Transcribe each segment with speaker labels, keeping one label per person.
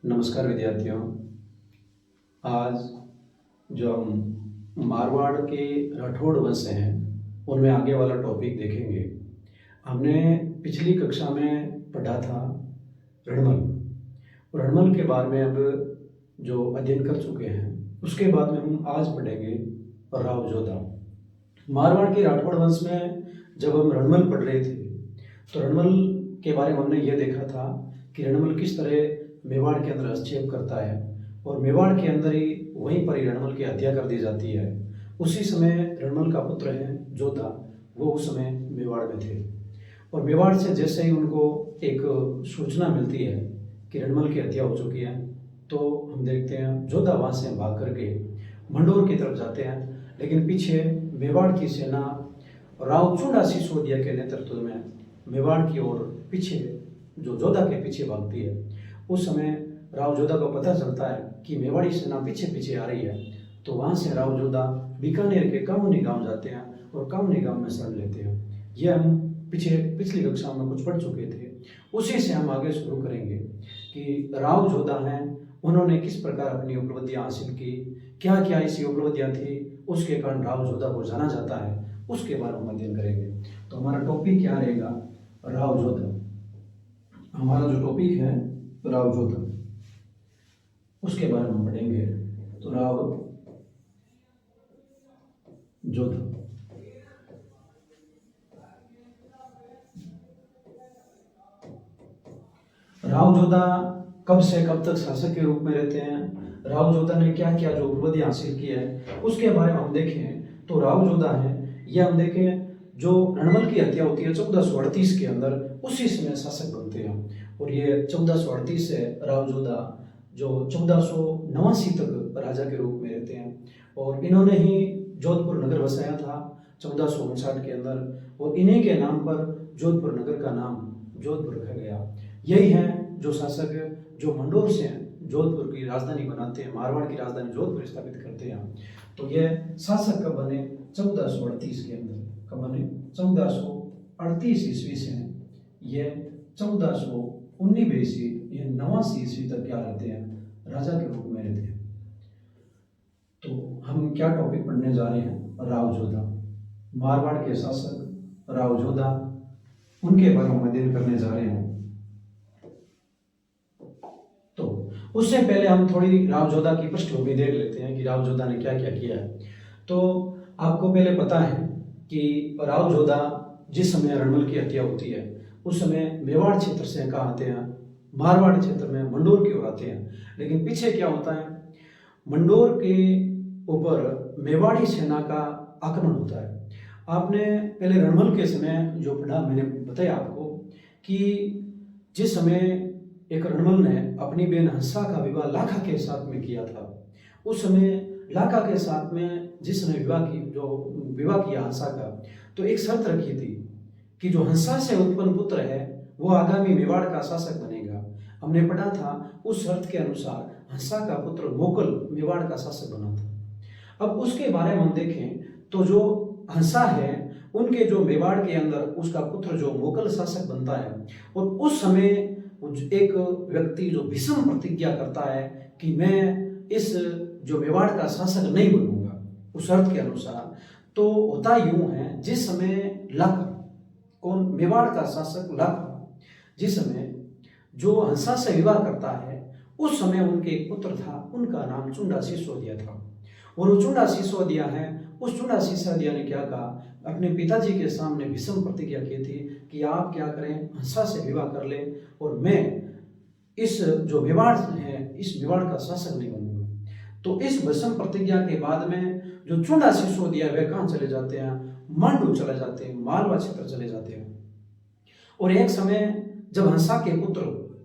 Speaker 1: नमस्कार विद्यार्थियों। आज जो हम मारवाड़ के राठौड़ वंश हैं उनमें आगे वाला टॉपिक देखेंगे। हमने पिछली कक्षा में पढ़ा था रणमल। रणमल के बारे में अब जो अध्ययन कर चुके हैं उसके बाद में हम आज पढ़ेंगे राव जोधा। मारवाड़ के राठौड़ वंश में जब हम रणमल पढ़ रहे थे तो रणमल के बारे में हमने यह देखा था कि रणमल किस तरह मेवाड़ के अंदर हस्तक्षेप करता है और मेवाड़ के अंदर ही वहीं पर ही रणमल की हत्या कर दी जाती है। उसी समय रणमल का पुत्र है जोधा, वो उस समय मेवाड़ में थे और मेवाड़ से जैसे ही उनको एक सूचना मिलती है कि रणमल की हत्या हो चुकी है तो हम देखते हैं जोधा वहाँ से भाग करके मंडोर की तरफ जाते हैं, लेकिन पीछे मेवाड़ की सेना राव चुंडा सिसोदिया के नेतृत्व में मेवाड़ की ओर पीछे जो जोधा के पीछे भागती है। उस समय राव जोधा को पता चलता है कि मेवाड़ी सेना पीछे पीछे आ रही है, तो वहाँ से राव जोधा बीकानेर के कामुनी गांव जाते हैं और कामुनी गांव में शरण लेते हैं। यह हम पिछली कक्षा में कुछ पढ़ चुके थे, उसी से हम आगे शुरू करेंगे कि राव जोधा हैं उन्होंने किस प्रकार अपनी उपलब्धियाँ हासिल की, क्या क्या ऐसी उपलब्धियाँ थी उसके कारण राव जोधा को जाना जाता है, उसके बारे में अध्ययन करेंगे। तो हमारा टॉपिक क्या रहेगा? राव जोधा। हमारा जो टॉपिक है राव जोधा, उसके बारे में पढ़ेंगे। तो राव जोधा राव जोधा कब से कब तक शासक के रूप में रहते हैं, राव जोधा ने क्या क्या जो उपलब्धि हासिल की है उसके बारे में हम देखें। तो राव जोधा है यह हम देखें जो रणमल की हत्या होती है 1438 के अंदर, उसी समय शासक बनते हैं और ये 1438 से राव जोधा जो 1489 तक राजा के रूप में रहते हैं और इन्होंने ही जोधपुर नगर बसाया था 1459 के अंदर और इन्हीं के नाम पर जोधपुर नगर का नाम जोधपुर रखा गया। यही है जो शासक जो मंडोर से जोधपुर की राजधानी बनाते हैं, मारवाड़ की राजधानी जोधपुर स्थापित करते हैं। तो यह शासक कब बने? 1438 के अंदर। कब बने? 1438 ईस्वी से ये 1419 ईस्वी, ये 89 ईस्वी तक क्या रहते हैं? राजा के रूप में रहते हैं। तो हम क्या टॉपिक पढ़ने जा रहे हैं? राव जोधा, मारवाड़ के शासक राव जोधा, उनके बारे में अध्ययन करने जा रहे हैं। तो उससे पहले हम थोड़ी राव जोधा की पृष्ठभूमि देख लेते हैं कि राव जोधा ने क्या क्या किया है। तो आपको पहले पता है कि राव जोधा जिस समय रणमल की हत्या होती है उस समय मेवाड़ क्षेत्र से कहाँ आते हैं? मारवाड़ क्षेत्र में मंडोर की ओर आते हैं। लेकिन पीछे क्या होता है? मंडोर के ऊपर मेवाड़ी सेना का आक्रमण होता है। आपने पहले रणमल के समय जो पढ़ा, मैंने बताया आपको कि जिस समय एक रणमल ने अपनी बहन हंसा का विवाह लाखा के साथ में किया था, उस समय लाखा के साथ में जिसने विवाह किया हंसा का, तो एक शर्त रखी थी कि जो हंसा से उत्पन्न पुत्र है वो आगामी मेवाड़ का शासक बनेगा। हमने पढ़ा था उस शर्त के अनुसार हंसा का पुत्र मोकल मेवाड़ का शासक बना था। अब उसके बारे में हम देखें तो जो हंसा है उनके जो मेवाड़ के अंदर उसका पुत्र जो मोकल शासक बनता है और उस समय एक व्यक्ति जो भीषण प्रतिज्ञा करता है कि मैं इस जो मेवाड़ का शासक नहीं बनूंगा उस शर्त के अनुसार। तो होता यूं है, जिस समय लाखा, कौन? मेवाड़ का शासक लाखा, जिस समय जो हंसा से विवाह करता है उस समय उनके एक पुत्र था, उनका नाम चुंडा सिसोदिया था। और वो चुंडा सिसोदिया है, उस चुंडा सिसोदिया ने क्या कहा? अपने पिताजी के सामने भीषण प्रतिज्ञा की थी कि आप क्या करें, हंसा से विवाह कर ले और मैं इस जो मेवाड़ है इस मेवाड़ का शासक नहीं बनूंगा। तो इस भीषण प्रतिज्ञा के बाद में जो चुंडा सिसोदिया वे कहाँ चले जाते हैं? मांडू चले जाते हैं, मालवा क्षेत्र चले जाते हैं। और एक समय जब हंसा के पुत्र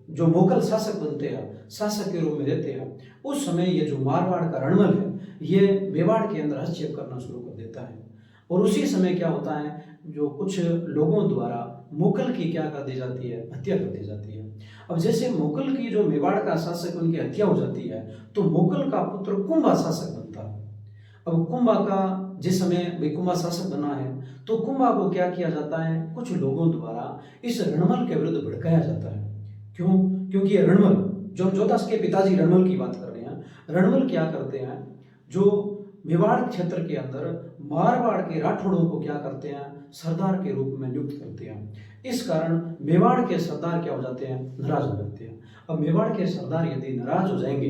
Speaker 1: जो मोगल शासक बनते हैं, शासक के रूप में रहते हैं, उस समय ये जो मारवाड़ का रणमल है ये मेवाड़ के अंदर हस्तक्षेप करना शुरू कर देता है। और उसी समय क्या होता है, जो कुछ लोगों द्वारा मुगल की क्या कर दी जाती है? हत्या कर दी जाती है। अब जैसे मुगल की जो मेवाड़ का शासक उनकी हत्या हो जाती है तो मुगल का पुत्र कुंभा शासक बनता है। अब कुंभा का जिस समय कुंभा शासक बना है तो कुंभा को क्या किया जाता है? कुछ लोगों द्वारा इस रणमल के विरुद्ध भड़काया जाता है। क्यों? क्योंकि ये रणमल जो जोधा के पिताजी रणमल की बात कर रहे हैं, रणमल क्या करते हैं, जो मेवाड़ क्षेत्र के अंदर मारवाड़ के राठौड़ों को क्या करते हैं, सरदार के रूप में नियुक्त करते हैं। इस कारण मेवाड़ के सरदार क्या हो जाते हैं, नाराज हो जाते हैं। अब मेवाड़ के सरदार यदि नाराज हो जाएंगे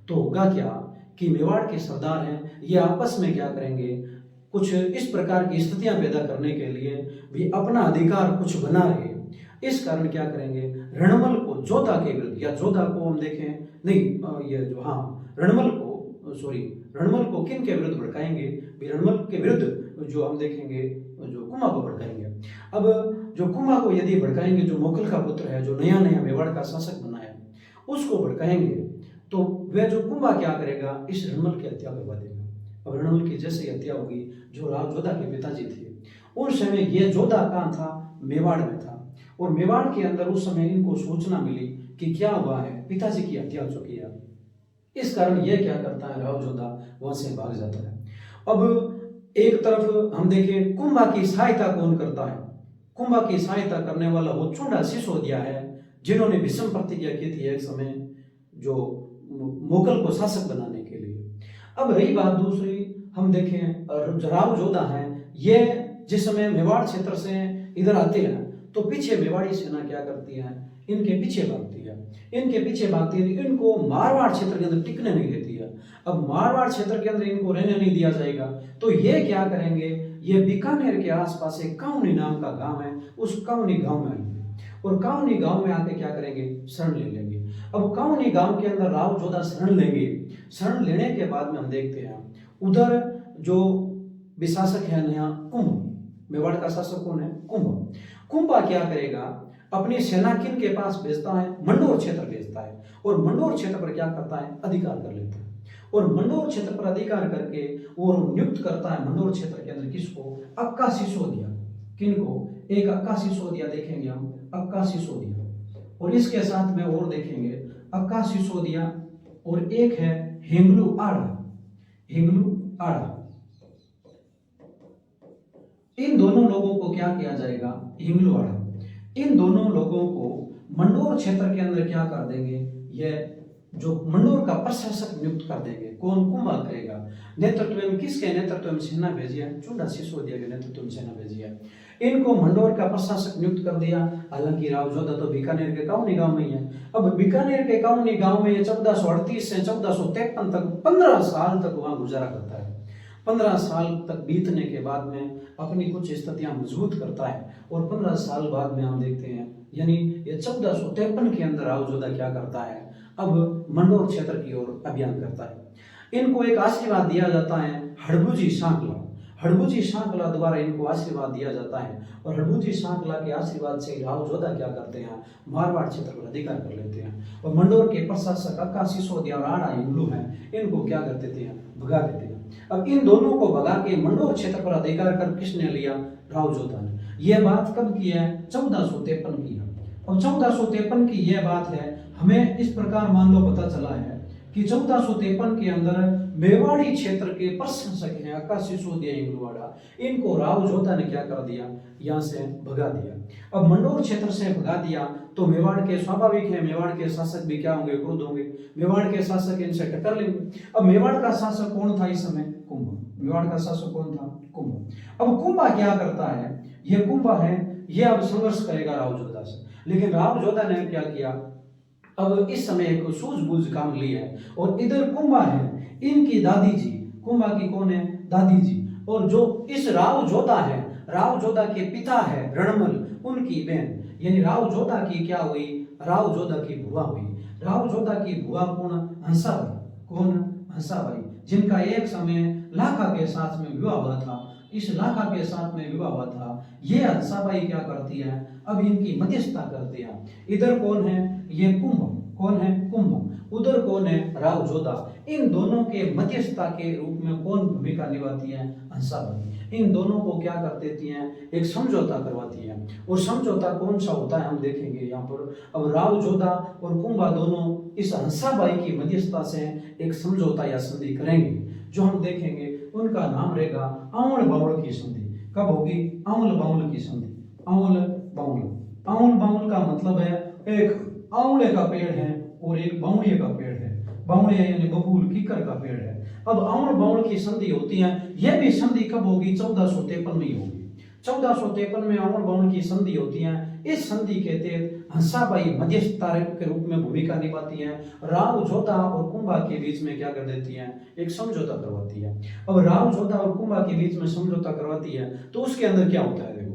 Speaker 1: तो होगा क्या कि मेवाड़ के सरदार हैं, ये आपस में क्या करेंगे, कुछ इस प्रकार की स्थितियां पैदा करने के लिए भी अपना अधिकार कुछ बना रहे। इस कारण क्या करेंगे, रणमल को जोधा के विरुद्ध, या जोधा को हम देखें नहीं, ये जो रणमल को किन के विरुद्ध भड़काएंगे, रणमल के विरुद्ध जो हम देखेंगे जो कुंभा को भड़काएंगे। अब जो कुंभा को यदि भड़काएंगे, जो मोकल का पुत्र है, जो नया नया मेवाड़ का शासक बना है, उसको भड़काएंगे तो वह जो कुंभा क्या करेगा, इस रणमल की हत्या करवा देगा। अब रणमल की जैसे हत्या होगी, जो राव जोधा के पिताजी थे, उस समय ये जोधा कहाँ था, मेवाड़ में था। और मेवाड़ के अंदर उस समय इनको सूचना मिली कि क्या हुआ है, पिताजी की हत्या हो चुकी है। इस कारण यह क्या करता है, राव जोधा वहां से भाग जाता है। अब एक तरफ हम देखें कुंभा की सहायता कौन करता है, कुंभा की सहायता करने वाला वो चुंडा सिसोदिया है, जिन्होंने भीष्म प्रतिज्ञा की थी एक समय जो मुगल को शासक बनाने के लिए। अब रही बात दूसरी, हम देखें राव जोधा है, ये जिस समय मेवाड़ क्षेत्र से इधर आते हैं तो पीछे मेवाड़ी सेना क्या करती है, इनके पीछे भागती है। इनको मारवाड़ क्षेत्र के अंदर टिकने नहीं देती है। अब मारवाड़ क्षेत्र के अंदर इनको रहने नहीं दिया जाएगा तो ये क्या करेंगे, ये बीकानेर के आसपास एक काउनी नाम का गांव है, उस काउनी गांव में आएंगे और काउनी गांव में आके क्या करेंगे, शरण ले लेंगे। अब काउनी गांव के अंदर राव जोधा शरण लेंगे। शरण लेने के बाद में हम देखते हैं उधर जो विशासक है नया कुंभ, मेवाड़ का शासक कौन है, कुंभ। कुंभा क्या करेगा, अपनी सेना किन के पास भेजता है, मंडोर क्षेत्र भेजता है, और मंडोर क्षेत्र पर क्या करता है, अधिकार कर लेता है। और मंडोर क्षेत्र पर अधिकार करके वो नियुक्त करता है मंडोर क्षेत्र के अंदर किसको, अक्का सिसोदिया। किनको, एक अक्का सिसोदिया देखेंगे हम, अक्का सिसोदिया, और इसके साथ में और देखेंगे अक्का सिसोदिया, और एक है हेंगलू आड़ा, हेंगलू आड़ा। इन दोनों लोगों को क्या किया जाएगा, हेंगलू आड़ा, इन दोनों लोगों को मंडोर क्षेत्र के अंदर क्या कर देंगे, यह जो मंडोर का प्रशासक नियुक्त कर देंगे। कौन, कुंभा करेगा। नेतृत्व में किसके नेतृत्व में सेना भेजी है, चुंडा सिसोदिया के नेतृत्व में सेना भेजी है। इनको मंडोर का प्रशासक नियुक्त कर दिया। हालांकि राव जोधा तो बीकानेर के काउनी गांव में ही है। अब बीकानेर के काउनी गांव में 1438 से 1453 तक 15 साल तक वहां गुजारा करता है। 15 साल तक बीतने के बाद में अपनी कुछ स्थितियां मजबूत करता है, और 15 साल बाद में हम देखते हैं, यानी ये 1453 के अंदर राव जोधा क्या करता है, अब मंडोर क्षेत्र की ओर अभियान करता है। इनको एक आशीर्वाद दिया जाता है हड़बुजी सांकला, हड़बुजी सांकला द्वारा इनको आशीर्वाद दिया जाता है, और हड़बुजी सांकला के आशीर्वाद से राव जोधा क्या करते हैं, मारवाड़ क्षेत्र पर अधिकार कर लेते हैं। और मंडोर के प्रशासक अक्का सिसोदिया और आड़ा हिंगलू हैं, इनको क्या कर देते हैं, भगा देते हैं। अब इन दोनों को भगा के मंडोर क्षेत्र पर अधिकार कर किसने लिया, राव जोधा ने। यह बात कब की है, 1453 की है। अब 1453 की यह बात है, हमें इस प्रकार मान लो पता चला है कि 1453 के अंदर मेवाड़ी क्षेत्र के प्रशासक हैं अक्का सिसोदिया हिंगलुआड़ा, इनको राव जोधा ने क्या कर दिया, यहाँ से भगा दिया। अब मंडोर क्षेत्र से भगा दिया तो मेवाड़ के, स्वाभाविक है मेवाड़ के शासक भी क्या होंगे, क्रोध होंगे। मेवाड़ के शासक इनसे टक्कर लेंगे। अब मेवाड़ का शासक कौन था इस समय, कुंभा। मेवाड़ का शासक कौन था, कुंभा। अब कुंभा क्या करता है, ये कुंभा है, ये अब संघर्ष करेगा राव जोधा से। लेकिन राव जोधा ने क्या किया, अब इस समय एक सूझबूझ काम लिया है। और इधर कुंभा है, इनकी दादी जी, कुंभा की कौन है, दादी जी, और जो इस राव जोधा है, राव जोधा के पिता है रणमल, उनकी बहन, यानी राव जोधा की क्या हुई, राव जोधा की बुआ हुई। राव जोधा की बुआ कौन, हंसाबाई, कौन, हंसाबाई, जिनका एक समय लाखा के साथ में विवाह हुआ था। इस लाखा के साथ में विवाह हुआ था। ये हंसाबाई क्या करती है, अब इनकी मध्यस्थता करती है। इधर कौन है, ये कुंभ, कौन है, कुंभ। उधर कौन है, राव जोधा। इन दोनों के मध्यस्थता के रूप में कौन भूमिका निभाती है, हंसाबाई। इन दोनों को क्या कर देती हैं, एक समझौता करवाती है। और समझौता कौन सा होता है हम देखेंगे यहाँ पर। अब राव जोधा और कुंभा दोनों इस हंसाबाई की मध्यस्थता से एक समझौता या संधि करेंगे, जो हम देखेंगे उनका नाम रहेगा आंवल बाउल की संधि। कब होगी, आंवल बाउल की संधि। आंवल बाउल, आंवल बाउल का मतलब है एक आंवले का पेड़ है और एक बावड़िए का पेड़ है। बावड़िया यानी बबूल कीकर का पेड़ है। अब अम्ल बावड़ की संधि होती है, यह भी संधि कब होगी? 1453 में ही होगी। 1453 में अम्ल बावड़ की संधि होती है। इस संधि के तहत हंसाबाई मध्यस्थता के रूप में भूमिका निभाती है। राव जोधा और कुंभा के बीच में क्या कर देती है? एक समझौता करवाती है। अब राव जोधा और कुंभा के बीच में समझौता करवाती है तो उसके अंदर क्या होता है? देखो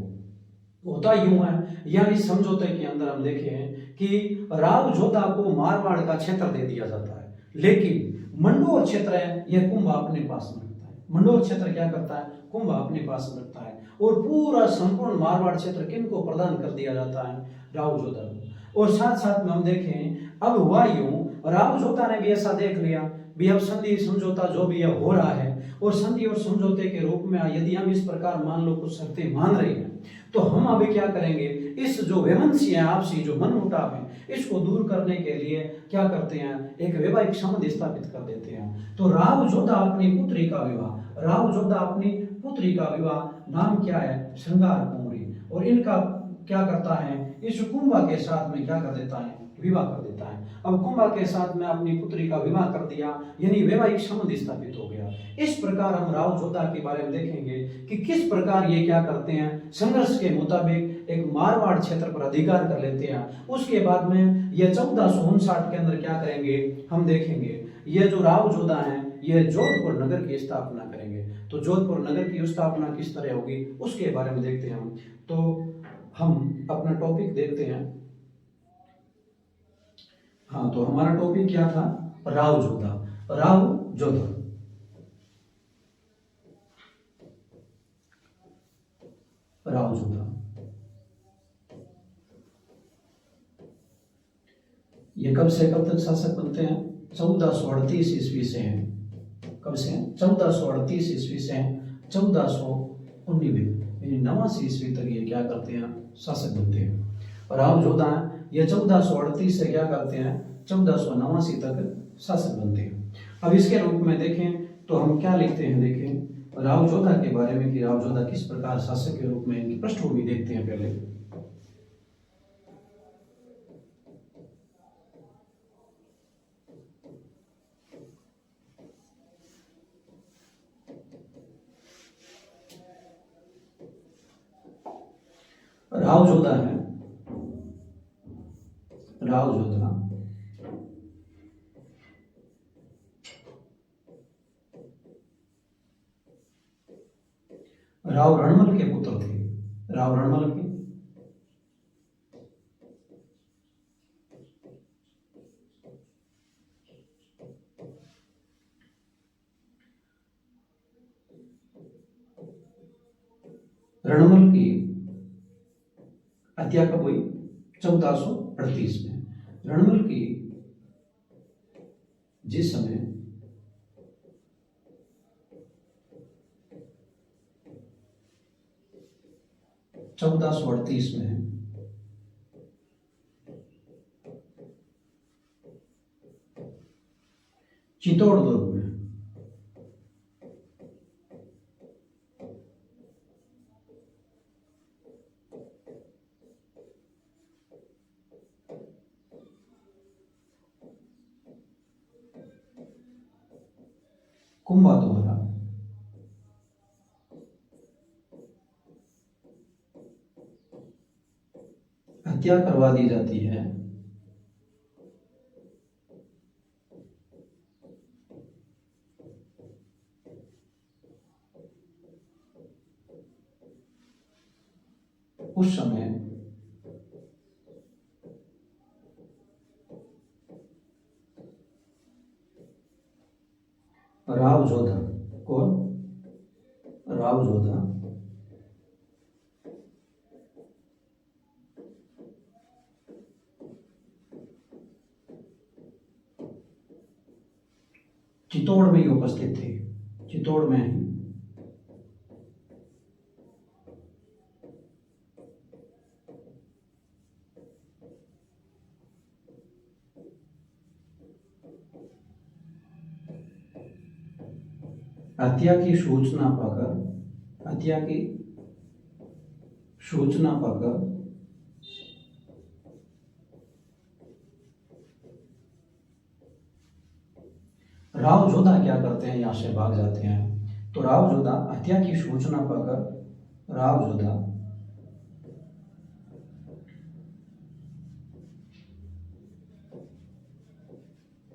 Speaker 1: होता यूं है, यानी समझौते के अंदर हम देखें कि राव जोधा को मारवाड़ का क्षेत्र दे दिया जाता है, लेकिन मंडोर क्षेत्र है यह कुंभा अपने पास में रखता है। मंडोर क्षेत्र क्या करता है? कुंभा अपने पास में रखता है। और पूरा संपूर्ण मारवाड़ क्षेत्र किनको प्रदान कर दिया जाता है? राव जोधा को। और साथ साथ में हम देखें अब हुआ यूं, राव जोधा ने भी ऐसा देख लिया भी अब संधि समझौता जो भी है हो रहा है, और संधि और समझौते के रूप में यदि हम इस प्रकार मान लो कुछ शर्तें मान रहे हैं तो हम अभी क्या करेंगे? इस जो वैमनस्य है, आपसी जो मनमुटाव है, इसको दूर करने के लिए क्या करते हैं? एक वैवाहिक संबंध स्थापित कर देते हैं। तो राव जोधा अपनी पुत्री का विवाह, राव जोधा अपनी पुत्री का विवाह, नाम क्या है? श्रृंगार कुंवरी, और इनका क्या करता है? इस कुंभा के साथ में क्या कर देता है? विवाह कर देता है। अब कुंभा के साथ में अपनी पुत्री का विवाह कर दिया, यानी वैवाहिक संबंध स्थापित हो गया। इस प्रकार हम राव जोधा के बारे में देखेंगे कि किस प्रकार ये क्या करते हैं? संघर्ष के मुताबिक एक मारवाड़ क्षेत्र पर अधिकार कर लेते हैं। उसके बाद में ये 1459 के अंदर क्या करेंगे? हम देखेंगे ये जो राव जोधा है ये जोधपुर नगर की स्थापना करेंगे। तो जोधपुर नगर की स्थापना किस तरह होगी उसके बारे में देखते हैं हम। तो हम अपना टॉपिक देखते हैं। हाँ, तो हमारा टॉपिक क्या था? राव जोधा। राव जोधा, राव जोधा ये कब से कब तक शासक बनते हैं? 1438 ईस्वी से हैं। कब से? 1438 ईस्वी से 1419 यानी 89 ईस्वी तक ये क्या करते हैं? शासक बनते हैं। राव जोधा ये 1438 से क्या करते हैं? 1489 तक शासक बनते हैं। अब इसके रूप में देखें तो हम क्या लिखते हैं? देखें राव जोधा के बारे में कि राव जोधा किस प्रकार शासक के रूप में, इनकी पृष्ठभूमि देखते हैं पहले। राव जोधा है, राव जोधा राव रणमल के पुत्र थे। राव रणमल के रणमल की हत्या कब हुई? 1438 में। रणमल की जिस समय 1438 में चित्तौड़ दुर्ग में कुंभा द्वारा हत्या करवा दी जाती है। उस समय राव जोधा, कौन? राव जोधा चित्तौड़ में ही उपस्थित थे। चित्तौड़ में ही हत्या की सूचना पाकर, हत्या की सूचना पाकर राव जोधा क्या करते हैं, यहाँ से भाग जाते हैं। तो राव जोधा हत्या की सूचना पाकर राव जोधा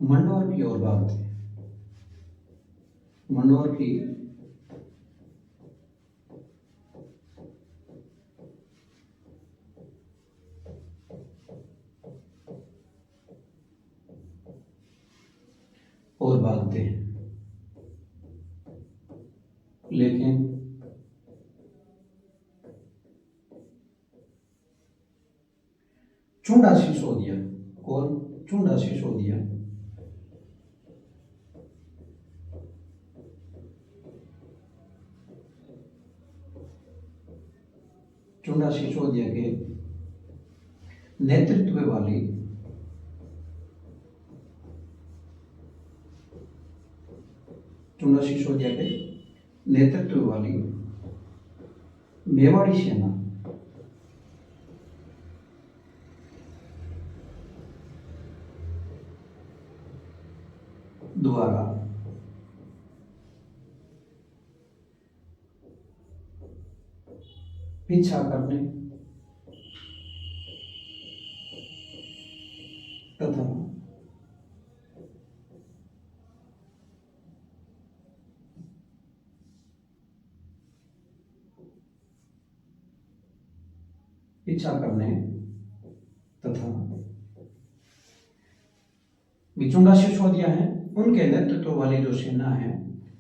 Speaker 1: मंडोर की ओर भागते हैं। मंडोर की ओर भागते हैं, लेकिन चुंडा सिसोदिया, कौन? चुंडा सिसोदिया चुंडा सिसोदिया के नेतृत्व वाली चुंडा सिसोदिया के नेतृत्व वाली मेवाड़ी सेना द्वारा पीछा करने तथा पीछा करने तथा चुंडा सिसोदिया है उनके नेतृत्व वाली जो सेना है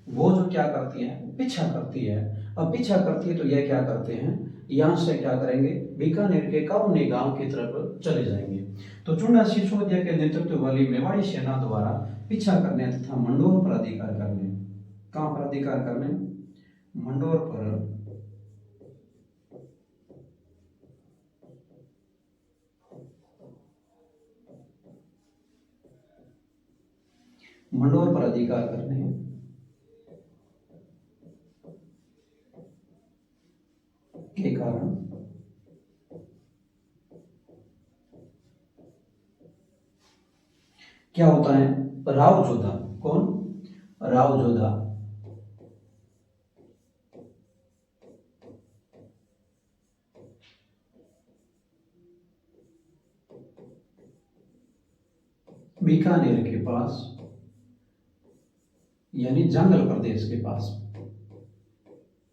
Speaker 1: वो जो क्या करती है, पीछा करती है। अब पीछा करती है तो ये क्या करते हैं, यहाँ से क्या करेंगे, बीकानेर के काउनी गांव की तरफ चले जाएंगे। तो चुंडा सिसोदिया के नेतृत्व वाली मेवाड़ी सेना द्वारा पीछा करने तथा मंडोर पर अधिकार करने, कहां पर अधिकार करने, मंडोर पर मंडोर पर अधिकार करने के कारण क्या होता है, राव जोधा, कौन? राव जोधा बीकानेर के पास यानी जंगल प्रदेश के पास,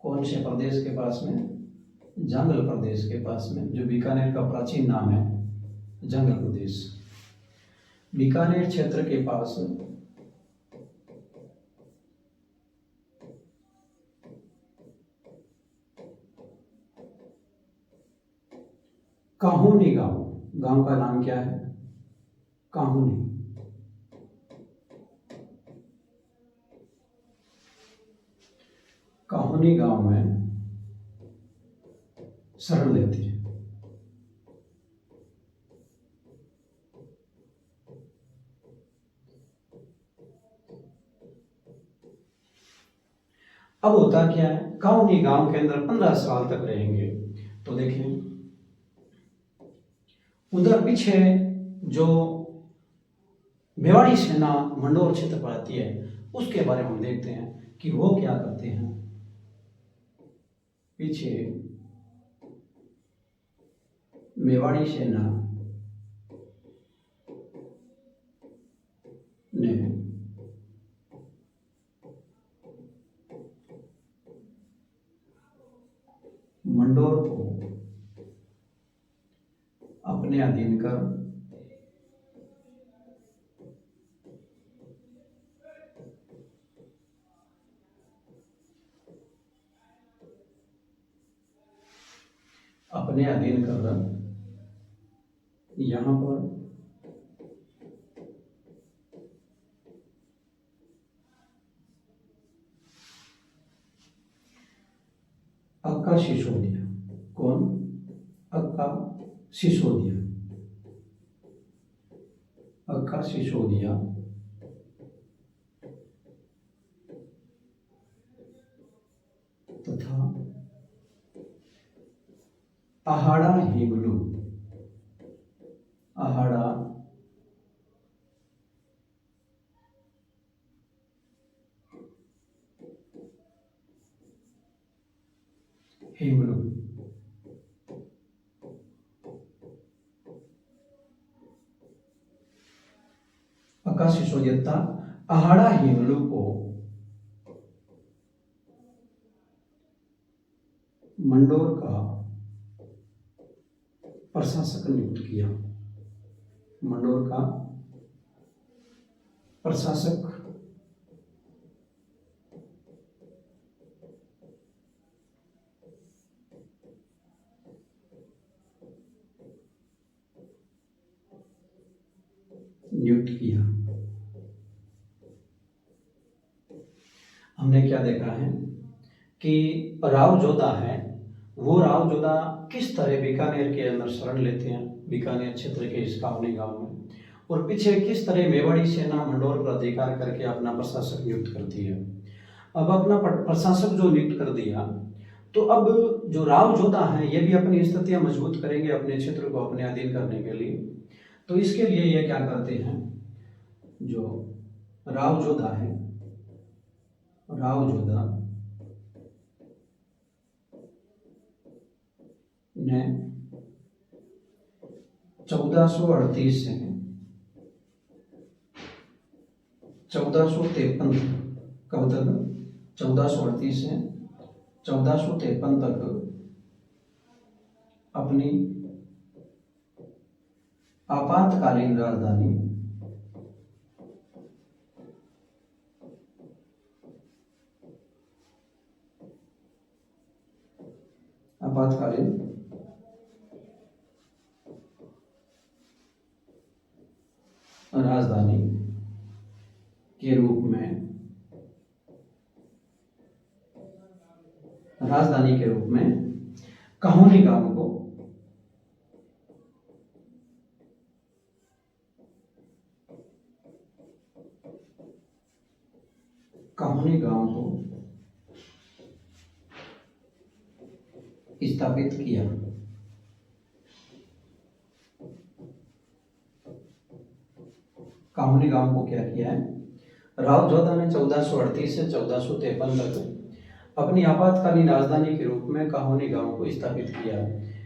Speaker 1: कौन से प्रदेश के पास में, जंगल प्रदेश के पास में, जो बीकानेर का प्राचीन नाम है जंगल प्रदेश, बीकानेर क्षेत्र के पास काहुनी गांव, गांव का नाम क्या है, काहुनी, काहुनी गांव में शरण लेती है। अब होता क्या है, काउनी गांव के अंदर 15 साल तक रहेंगे। तो देखिए उधर पीछे जो मेवाड़ी सेना मंडोर क्षेत्र पर आती है उसके बारे में हम देखते हैं कि वो क्या करते हैं। पीछे मेवाड़ी सेना ने मंडोर को अपने अधीन कर यहां पर अक्का सिसोदिया, कौन? अक्का सिसोदिया, अक्का सिसोदिया तथा आहाड़ा हेगलू, आहाड़ा हिंगलू। अका सिसोदियता आहाड़ा हिंगलू को मंडोर का प्रशासक नियुक्त किया। मंडोर का प्रशासक नियुक्त किया। हमने क्या देखा है कि राव जोधा है, वो राव जोधा किस तरह बीकानेर के अंदर शरण लेते हैं, बीकानेर क्षेत्र के इस कावनी गांव में, और पीछे किस तरह मेवाड़ी सेना मंडोर पर अधिकार करके अपना प्रशासक नियुक्त करती है। अब अपना प्रशासक जो नियुक्त कर दिया, तो अब जो राव जोधा है ये भी अपनी स्थितियां मजबूत करेंगे अपने क्षेत्र को अपने अधीन करने के लिए। तो इसके लिए ये क्या करते हैं, जो राव जोधा है, राव जोधा ने 1438 से 1453 कब तक, 1438 से 1453 तक अपनी आपातकालीन राजधानी आपातकालीन राजधानी के रूप में काहोनी गांव को स्थापित किया। काहोनी गांव को क्या किया है, राव जोधा ने 1438 से 1453 तक अपनी आपातकालीन राजधानी के रूप में काहोनी गांव को स्थापित किया।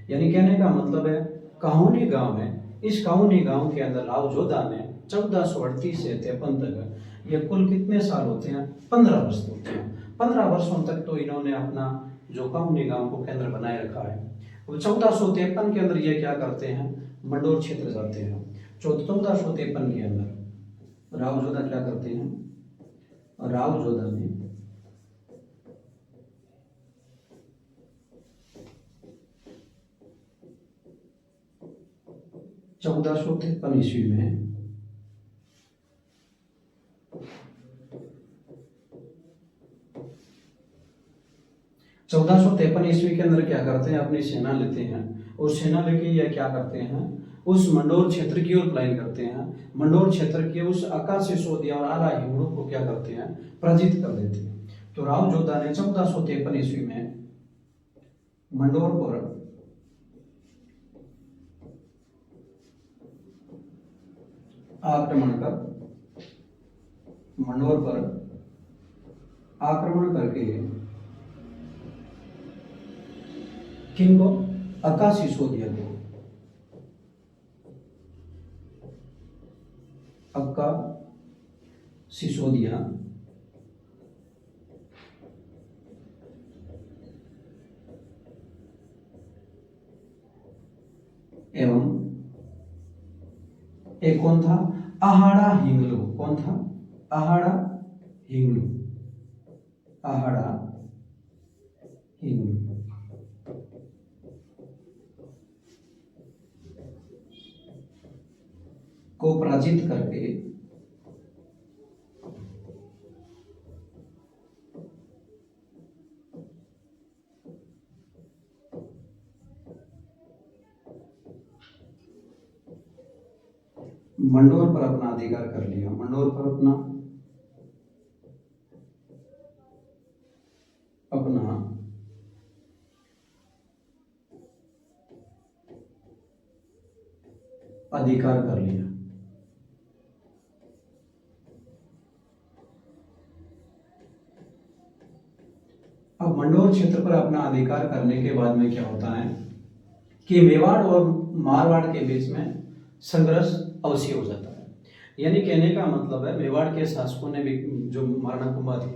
Speaker 1: यानी कहने का मतलब है काहोनी गांव है, इस काहोनी गांव के अंदर राव जोधा ने 1438 से 53 तक, ये कुल कितने साल होते हैं, 15 वर्ष होते हैं। 15 वर्षों तक तो इन्होंने अपना जो काहोनी गांव को केंद्र बनाए रखा है। 1453 के अंदर ये क्या करते हैं, मंडोर क्षेत्र जाते हैं। 1453 के अंदर राव जोधा क्या करते हैं, राव जोधा ने 1453 ईस्वी में ईस्वी के अंदर क्या करते हैं, अपनी सेना लेते हैं, और सेना लेके ये क्या करते हैं, उस मंडोर क्षेत्र की ओर प्लान करते हैं। मंडोर क्षेत्र के उस अका सिसोदिया और आला हिंगलू को क्या करते हैं, पराजित कर देते हैं। तो राव जोधा ने 1453 ईस्वी में मंडोर पर आक्रमण करके किनको, अका सिसोदिया को, अक्का सिसोदिया एवं एक कौन था, आहाड़ा हिंगलू, कौन था, आहाड़ा हिंगलू, आहाड़ा हिंगलू को पराजित करके मंडोर पर अपना अधिकार कर लिया। मंडोर पर अपना अधिकार कर लिया। अब मंडोर क्षेत्र पर अपना अधिकार करने के बाद में क्या होता है कि मेवाड़ और मारवाड़ के बीच में संघर्ष अवश्य हो जाता है। यानी कहने का मतलब है मेवाड़ के शासकों ने भी, जो महाराणा कुंभा थे,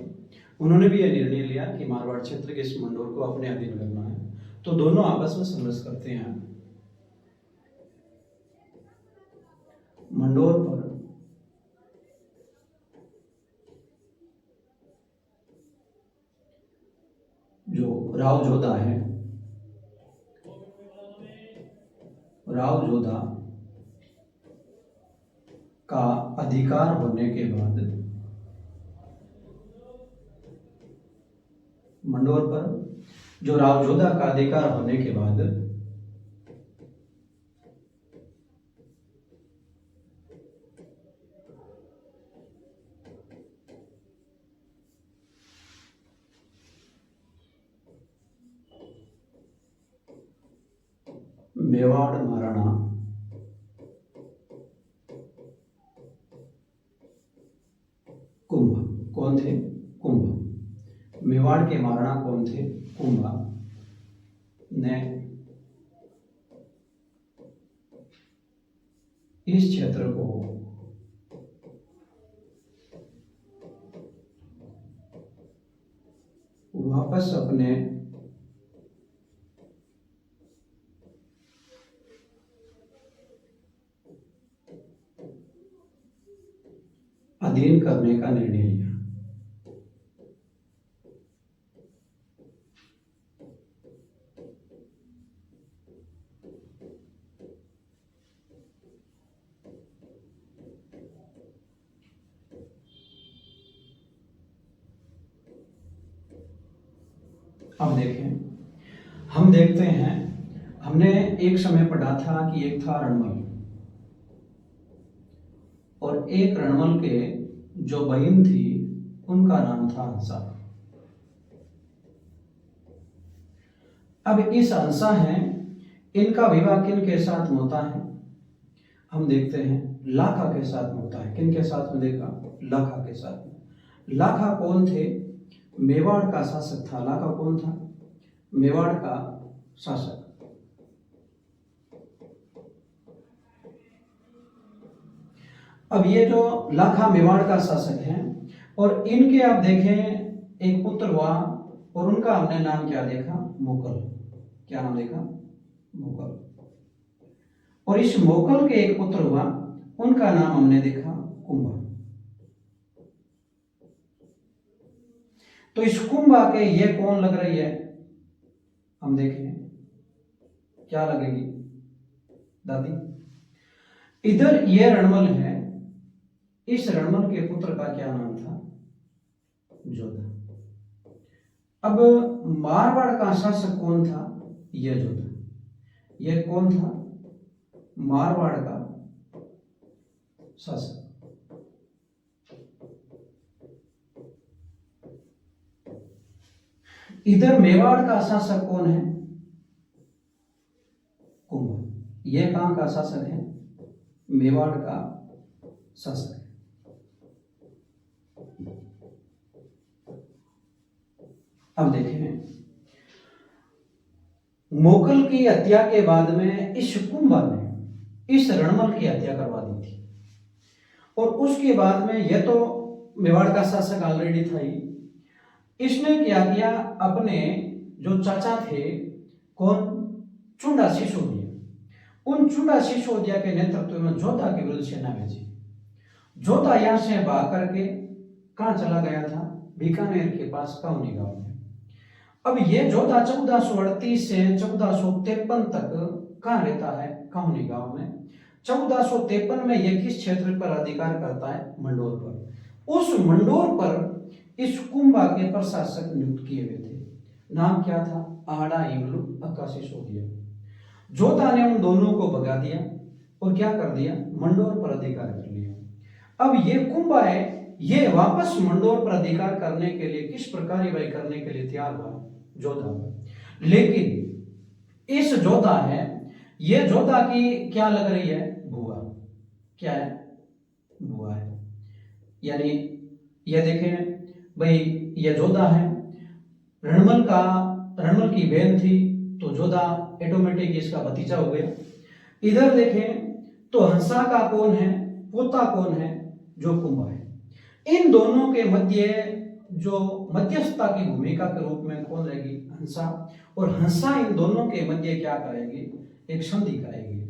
Speaker 1: उन्होंने भी यह निर्णय लिया कि मारवाड़ क्षेत्र के इस मंडोर को अपने अधीन करना है। तो दोनों आपस में संघर्ष करते हैं। मंडोर पर जो राव जोधा है, राव जोधा का अधिकार होने के बाद मंडोर पर जो राव जोधा का अधिकार होने के बाद मेवाड़ महाराणा कुंभा, कौन थे? कुंभा। मेवाड़ के महाराणा कौन थे? कुंभा ने इस क्षेत्र को वापस अपने अधीन करने का निर्णय लिया। अब देखें, हम देखते हैं, हमने एक समय पढ़ा था कि एक था रणमल, और एक रणमल के जो बहन थी उनका नाम था हंसा। अब इस हंसा है, इनका विवाह किन के साथ होता है? हम देखते हैं लाखा के साथ होता है। किन के साथ में? देखा, लाखा के साथ में। लाखा कौन थे? मेवाड़ का शासक था। लाखा कौन था? मेवाड़ का शासक। अब ये जो लाखा मेवाड़ का शासक है, और इनके आप देखें एक पुत्र हुआ, और उनका हमने नाम क्या देखा? मोकल। क्या नाम देखा? मोकल। और इस मोकल के एक पुत्र हुआ, उनका नाम हमने देखा कुंभा। तो इस कुंभा के ये कौन लग रही है? हम देखें क्या लगेगी? दादी। इधर ये रणमल है, इस रणमल के पुत्र का क्या नाम था? जोधा। अब मारवाड़ का शासक कौन था? यह जोधा। यह कौन था? मारवाड़ का शासक। इधर मेवाड़ का शासक कौन है? कुंभा। यह कहां का शासक है? मेवाड़ का शासक है। अब देखें, मोकल की हत्या के बाद में इस कुंभा ने इस रणमल की हत्या करवा दी थी, और उसके बाद में यह तो मेवाड़ का शासक ऑलरेडी था ही, इसने क्या किया? अपने जो चाचा थे, कौन? चुंडा सिसोदिया, उन चुंडा सिसोदिया के नेतृत्व में जोधा के विरुद्ध सेना भेजी। जोधा यहां से भाग करके कहां चला गया था? बीकानेर के पास काउनी गांव में। अब ये जोधा 1438 से 1453 तक कहां रहता है? काउनी गांव में। 1453 में यह किस क्षेत्र पर अधिकार करता है? मंडोर पर। उस मंडोर पर इस कुंभा के प्रशासक नियुक्त किए हुए थे। नाम क्या था? आड़ा इंगलू अक्का सिसोदिया। जोधा ने उन दोनों को भगा दिया और क्या कर दिया? मंडोर पर अधिकार कर लिया। अब ये कुंभा है, ये वापस मंडोर पर अधिकार करने के लिए किस पर कार्यवाही करने के लिए तैयार हुआ? जोधा। लेकिन इस जोधा है, ये जोधा की क्या लग रही है? बुआ। क्या है? बुआ है। यानी ये देखें भाई, ये जोधा है, रणमल की बहन थी, तो जोधा ऑटोमेटिक इसका भतीजा हो गया। इधर देखें तो हंसा का कौन है, पोता कौन है, जो कुंभा है। इन दोनों के मध्य जो मध्यस्थता की भूमिका के रूप में कौन रहेगी, हंसा। और हंसा इन दोनों के मध्य क्या कराएगी, एक संधि कराएगी।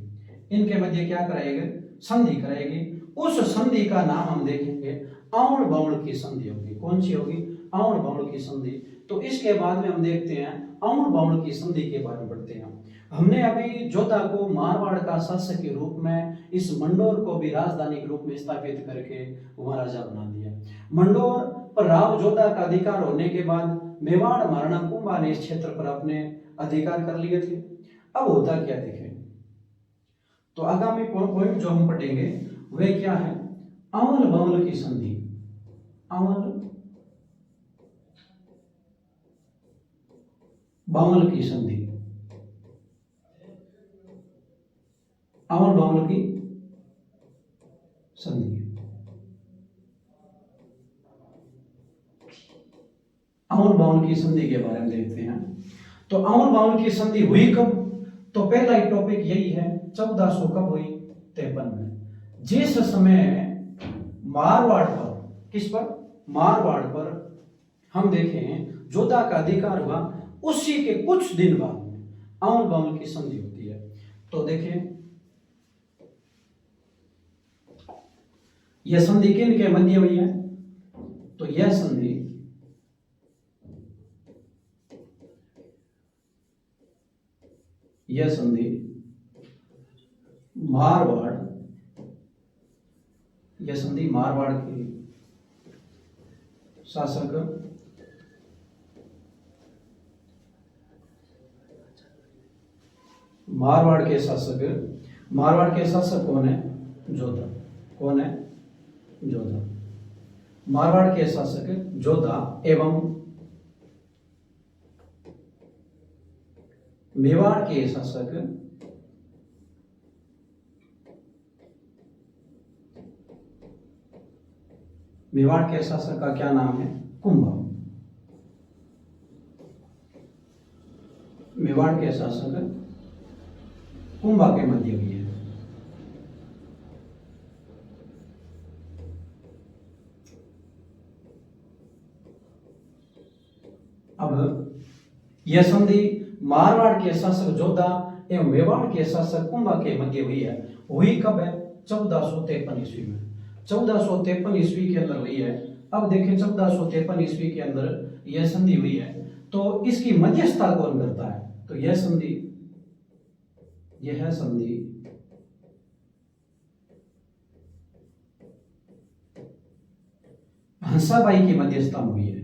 Speaker 1: इनके मध्य क्या कराएगी, संधि कराएगी। उस संधि का नाम हम देखेंगे आवण बावण की संधि होगी। कौन सी होगी, आवण बावण की संधि। तो इसके बाद में हम देखते हैं आवण बावण की संधि के बारे में पढ़ते हैं। हमने अभी जोधा को मारवाड़ का शासक के रूप में, इस मंडोर को भी राजधानी के रूप में स्थापित करके महाराजा बना दिया। मंडोर पर राव जोधा का अधिकार होने के बाद मेवाड़ महाराणा कुंभा ने इस क्षेत्र पर अपने अधिकार कर लिए थे। अब होता क्या देखें, तो आगामी पॉइंट जो हम पढ़ेंगे वे क्या है, आवल बावल की संधि। आवल बावल की संधि, आवल बावल की संधि। आवल बावल की संधि के बारे में देखते हैं। तो आवल बावल की संधि हुई कब, तो पहला ही टॉपिक यही है, 1400 कब हुई, 53 में। जिस समय मारवाड़ पर, किस पर, मारवाड़ पर हम देखें जोधा का अधिकार हुआ, उसी के कुछ दिन बाद आवल बावल की संधि होती है। तो देखें यह संधि किन के मध्य हुई है, तो यह संधि मारवाड़, यह संधि मारवाड़ के शासक मारवाड़ के शासक कौन है, जोधा। कौन है, जोधा। मारवाड़ के शासक जोधा एवं मेवाड़ के शासक का क्या नाम है, कुंभा। मेवाड़ के शासक कुंभा के मध्य हुई है। अब यह संधि मारवाड़ के शासक जोधा एवं मेवाड़ के शासक कुंभा के मध्य हुई है। हुई कब है, 1453 ईस्वी में। 1453 ईस्वी के अंदर हुई है। अब देखें 1453 ईस्वी के अंदर यह संधि हुई है, तो इसकी मध्यस्थता कौन करता है, तो यह संधि हंसाबाई की मध्यस्थता में हुई है।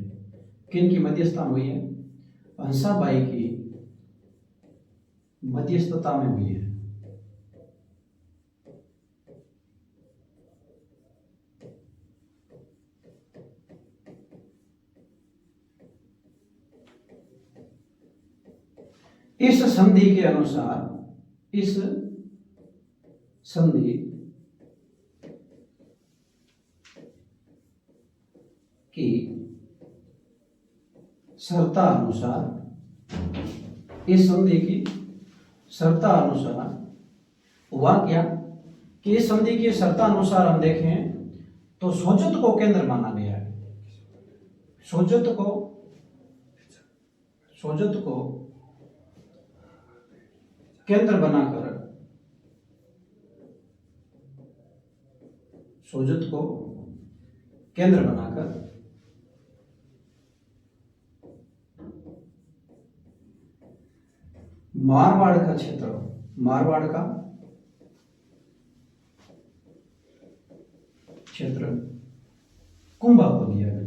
Speaker 1: किन की मध्यस्थता में हुई है, हंसाबाई की मध्यस्थता में हुई है। इस संधि के अनुसार, इस संधि की शर्ता अनुसार, इस संधि की शर्ता अनुसार हुआ क्या कि इस संधि की शर्ता अनुसार हम देखें तो सोजत को केंद्र माना गया है। सोजत को केंद्र बनाकर, मारवाड़ का क्षेत्र, कुंभा को दिया गया,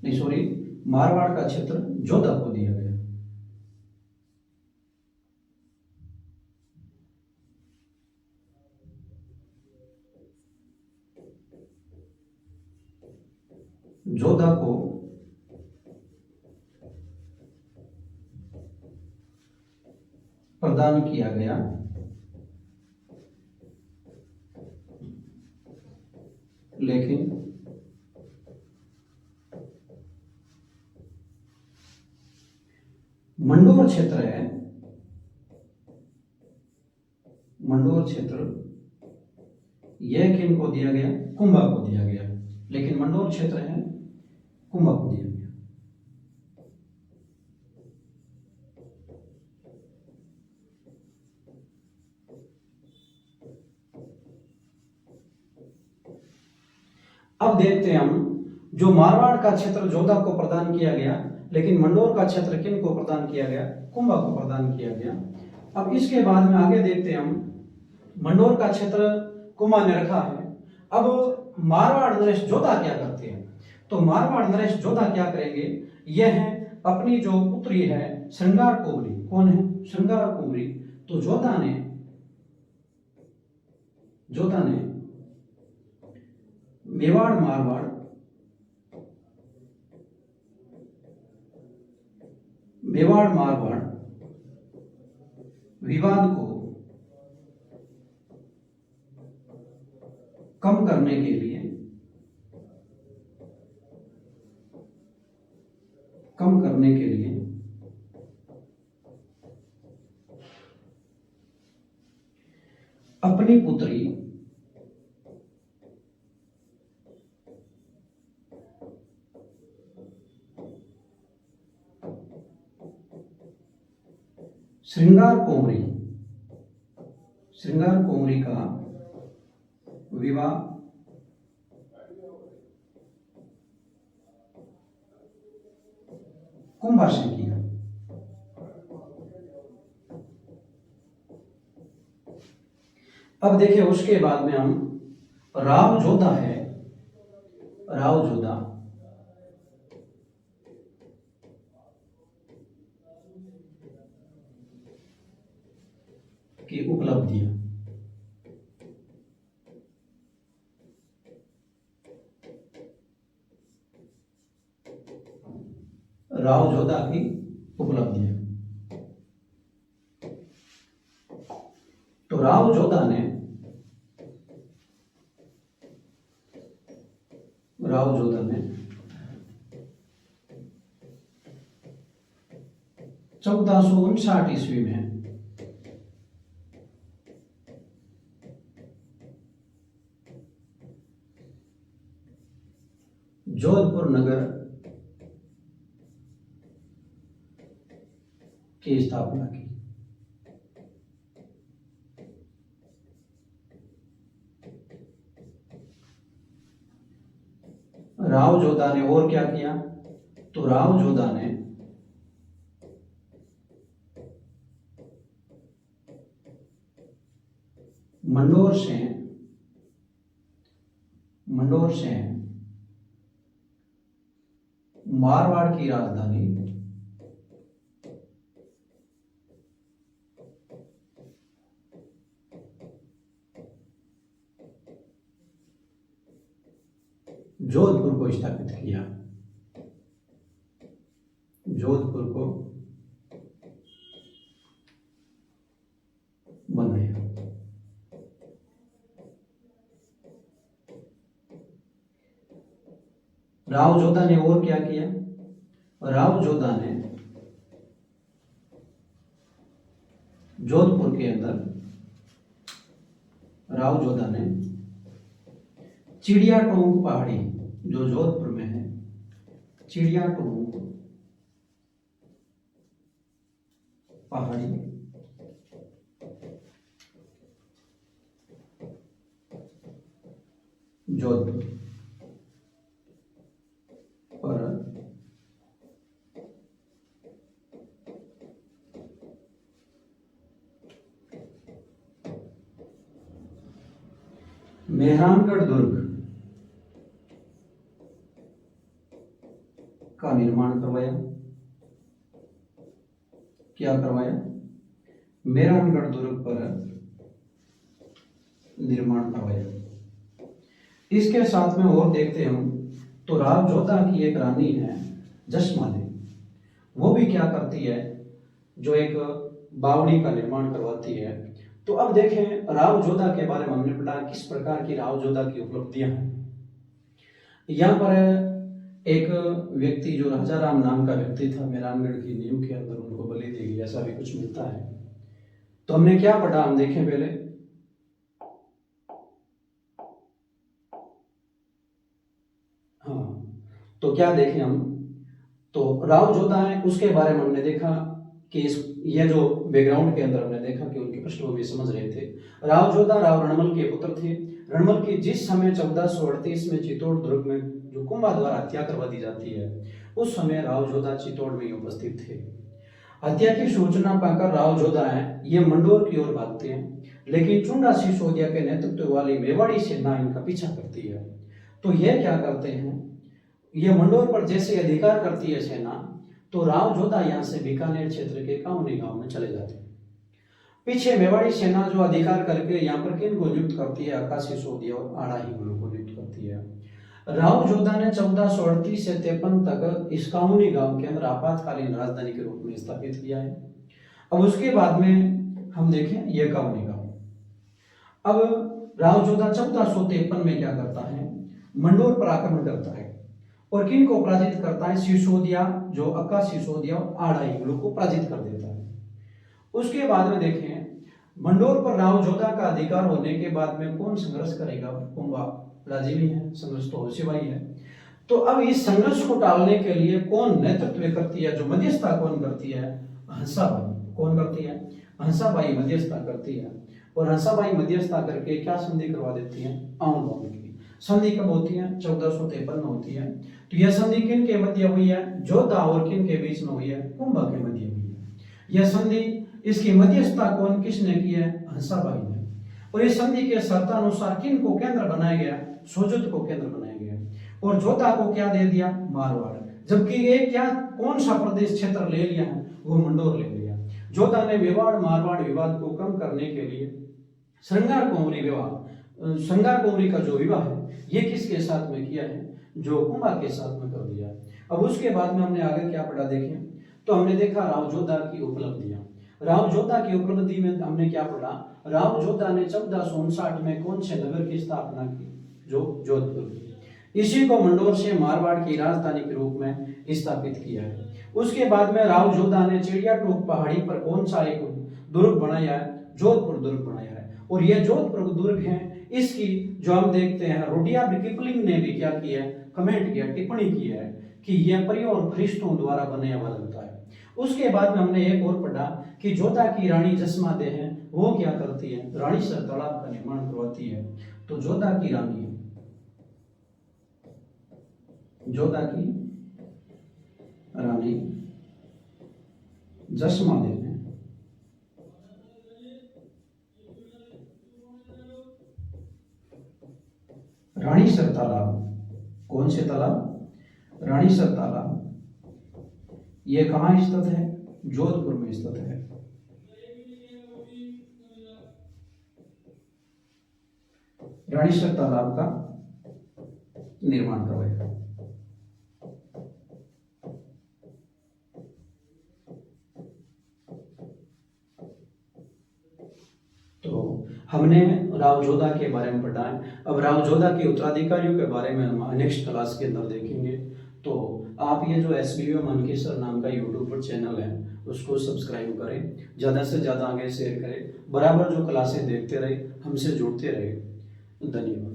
Speaker 1: नहीं सॉरी, मारवाड़ का क्षेत्र जोधा को दिया गया। जोधा को प्रदान किया गया, लेकिन मंडोर क्षेत्र है, मंडोर क्षेत्र यह किन को दिया गया? कुंभा को दिया गया, लेकिन मंडोर क्षेत्र है कुंभा को दिया गया। अब देखते हैं हम, जो मारवाड़ का क्षेत्र जोधा को प्रदान किया गया, लेकिन मंडोर का क्षेत्र किन को प्रदान किया गया? कुंभा को प्रदान किया गया। अब इसके बाद में आगे देखते हैं हम, मंडोर का क्षेत्र कुंभा ने रखा है। अब मारवाड़ नरेश जोधा क्या करते हैं? तो मारवाड़ नरेश जोधा क्या करेंगे? यह है अपनी जो पुत्री है श्रृंगार कुंवरी। कौन है? श्रृंगार कुंवरी। तो जोधा ने मेवाड़ मारवाड़ विवाद को कम करने के लिए अपनी पुत्री श्रृंगार कुंवरी का विवाह कुंभा से किया। अब देखिए उसके बाद में हम, राव जोधा है, राव जोधा की उपलब्धियां। राव जोधा की उपलब्धियां। तो राव जोधा ने राव जोधा ने 1459 ईस्वी में जोधपुर नगर की स्थापना की। राव जोधा ने और क्या किया? तो राव जोधा ने मंडोर से मारवाड़ की राजधानी जोधपुर को स्थापित किया। जोधपुर को बनाया। राव जोधा ने और क्या किया? राव जोधा ने जोधपुर के अंदर चिड़िया टोंक पहाड़ी, जो जोधपुर में है, चिड़िया टोंक पहाड़ी जोधपुर पर मेहरानगढ़ दुर्ग का निर्माण करवाया। क्या करवाया? मेहरानगढ़ दुर्ग पर निर्माण करवाया। इसके साथ में और देखते हम, तो राव जोधा की एक रानी है जसमाली, वो भी क्या करती है? जो एक बावड़ी का निर्माण करवाती है। तो अब देखें राव जोधा के बारे में हमने पढ़ा किस प्रकार की राव जोधा की उपलब्धियां हैं। यहाँ पर एक व्यक्ति जो राजा राम नाम का व्यक्ति था, मेहरानगढ़ की नींव के अंदर उनको बलि दी गई, ऐसा भी कुछ मिलता है। तो हमने क्या पढ़ा, हम देखें पहले। हाँ, तो क्या देखें हम, तो राव जोधा है उसके बारे में हमने देखा कि ये जो बैकग्राउंड के अंदर हमने देखा कि उनकी पृष्ठभूमि समझ रहे थे। राव जोधा राव रणमल के पुत्र थे। रणमल की जिस समय 1438 में चित्तौड़ दुर्ग में जो कुंभा द्वारा हत्या करवा दी जाती है, उस समय राव जोधा चित्तौड़ में उपस्थित थे। हत्या की सूचना पाकर राव जोधा है ये मंडोर की ओर भागते हैं, लेकिन चुंडा सिसोदिया के नेतृत्व वाली मेवाड़ी सेना इनका पीछा करती है। तो यह क्या करते हैं, ये मंडोर पर जैसे अधिकार करती है सेना, तो राव जोधा यहाँ से बीकानेर क्षेत्र के काउनी गांव में चले जाते हैं। पीछे मेवाड़ी सेना जो अधिकार करके यहाँ पर किन को नियुक्त करती है, अक्का सिसोदिया और आड़ा हिंगलू को नियुक्त करती है। राव जोधा ने 1438 से 53 तक इस काउनी गांव के अंदर आपातकालीन राजधानी के रूप में स्थापित किया है। अब उसके बाद में हम देखें यह काउनी गांव। अब राव जोधा 1453 में क्या करता है, मंडोर पर आक्रमण करता है और किन को पराजित करता है, सिसोदिया जो अक्का सिसोदिया और आड़ा हिंगलू को पराजित कर देता है। उसके बाद में देखें मंडोर पर राव जोधा का अधिकार होने के बाद में कौन संघर्ष करेगा, कुंभा लाजिमी है, संघर्ष तो होशिवाई है। तो अब इस संघर्ष को टालने के लिए कौन नेतृत्व करती है, जो मध्यस्थता कौन करती है, हंसाबाई। कौन करती है, हंसाबाई मध्यस्थता करती है। और हंसाबाई मध्यस्थता करके क्या संधि करवा देती है, आउन बाउन की संधि कब होती है, 1453 में होती है। तो यह संधि किन के मध्य हुई है, जोधा और किन के बीच में हुई है, कुंभा के मध्य हुई है। यह संधि, इसकी मध्यस्थता कौन किसने की है, हंसाबाई ने। और इस संधि के शर्तानुसार किन को केंद्र बनाया गया, सोजत को केंद्र बनाया गया और जोधा को क्या दे दिया, मारवाड़। जबकि ये क्या कौन सा प्रदेश क्षेत्र ले लिया है, वो मंडोर ले लिया। जोधा ने मेवाड़ मारवाड़ विवाद को कम करने के लिए श्रृंगार कुंवरी विवाह, श्रृंगार कुंवरी का जो विवाह है ये किसके साथ में किया है, जो कुंभा के साथ में कर दिया। अब उसके बाद में हमने आगे क्या पढ़ा देखें, तो हमने देखा राव जोधा की उपलब्धियां। राव जोधा की उपलब्धि में हमने क्या पढ़ा, राव जोधा ने 1459 में कौन से नगर की स्थापना की, जो जोधपुर की। इसी को मंडोर से मारवाड़ की राजधानी के रूप में स्थापित किया है। उसके बाद में राव जोधा ने चिड़िया टोक पहाड़ी पर कौन सा एक दुर्ग बनाया है, जोधपुर दुर्ग बनाया है। और यह जोधपुर दुर्ग है, इसकी जो हम देखते हैं रुडियार्ड किपलिंग ने भी क्या किया है, कमेंट किया, टिप्पणी की है कि यह परियों और फरिश्तों द्वारा बनाया हुआ लगता है। उसके बाद में हमने एक और पढ़ा कि जोधा की रानी जसमा दे है, वो क्या करती है, रानीसर तालाब का निर्माण करवाती है। तो जोधा की रानी, जोधा की रानी जसमा दे है रानीसर तालाब, कौन से तालाब, रानीसर तालाब, यह कहाँ स्थित है, जोधपुर में स्थित है। रानीसर तालाब का निर्माण करवाया। तो हमने राव जोधा के बारे में पढ़ा है। अब राव जोधा के उत्तराधिकारियों के बारे में हम नेक्स्ट क्लास के अंदर देखेंगे। तो आप ये जो SBO मानकेसर नाम का यूट्यूब पर चैनल है उसको सब्सक्राइब करें, ज़्यादा से ज़्यादा आगे शेयर करें, बराबर जो क्लासें देखते रहे, हमसे जुड़ते रहे। धन्यवाद।